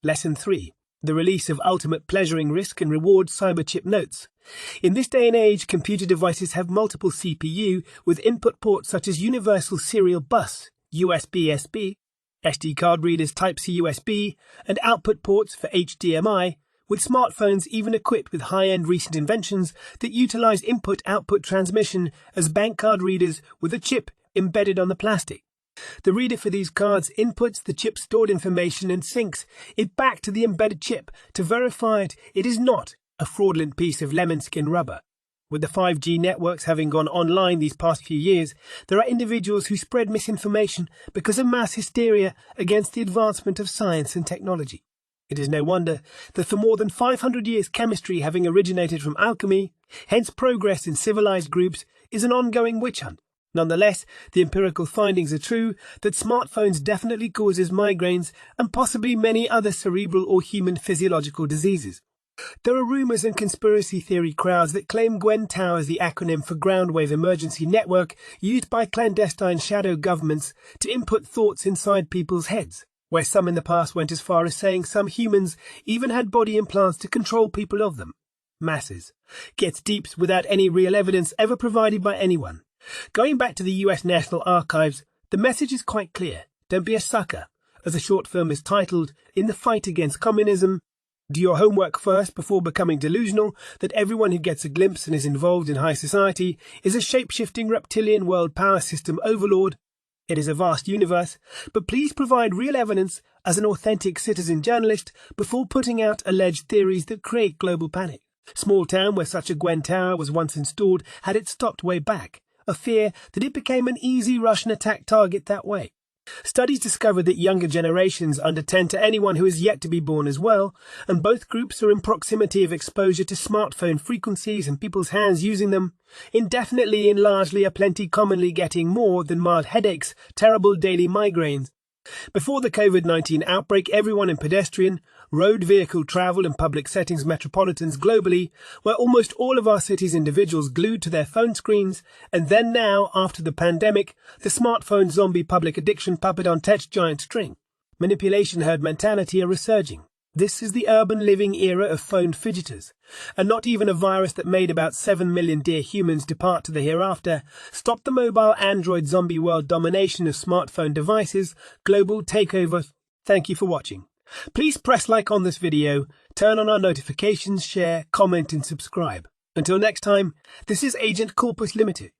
Lesson 3. The release of ultimate pleasuring risk and reward cyberchip notes. In this day and age, computer devices have multiple CPU with input ports such as Universal Serial Bus, USB-SB, SD card readers Type-C USB, and output ports for HDMI, with smartphones even equipped with high-end recent inventions that utilize input-output transmission as bank card readers with a chip embedded on the plastic. The reader for these cards inputs the chip's stored information and syncs it back to the embedded chip to verify it is not a fraudulent piece of lemon skin rubber. With the 5G networks having gone online these past few years, there are individuals who spread misinformation because of mass hysteria against the advancement of science and technology. It is no wonder that for more than 500 years chemistry having originated from alchemy, hence progress in civilized groups, is an ongoing witch hunt. Nonetheless, the empirical findings are true that smartphones definitely causes migraines and possibly many other cerebral or human physiological diseases. There are rumours and conspiracy theory crowds that claim Gwen Tower is the acronym for Ground Wave Emergency Network used by clandestine shadow governments to input thoughts inside people's heads, where some in the past went as far as saying some humans even had body implants to control people of them. Masses. Gets deeps without any real evidence ever provided by anyone. Going back to the US National Archives, the message is quite clear. Don't be a sucker. As a short film is titled, In the Fight Against Communism, do your homework first before becoming delusional that everyone who gets a glimpse and is involved in high society is a shape-shifting reptilian world power system overlord. It is a vast universe, but please provide real evidence as an authentic citizen journalist before putting out alleged theories that create global panic. Small town where such a Gwen Tower was once installed had it stopped way back. A fear that it became an easy Russian attack target that way. Studies discovered that younger generations under 10 to anyone who is yet to be born as well, and both groups are in proximity of exposure to smartphone frequencies and people's hands using them, indefinitely and largely are plenty commonly getting more than mild headaches, terrible daily migraines. Before the COVID-19 outbreak, everyone in pedestrian, road vehicle travel and public settings metropolitans globally were almost all of our cities' individuals glued to their phone screens, and then now, after the pandemic, the smartphone zombie public addiction puppet on tech giant string. Manipulation herd mentality are resurging. This is the urban living era of phone fidgeters, and not even a virus that made about 7 million dear humans depart to the hereafter stopped the mobile Android zombie world domination of smartphone devices, global takeover. Thank you for watching. Please press like on this video, turn on our notifications, share, comment and subscribe. Until next time, this is Agent Corpus Limited.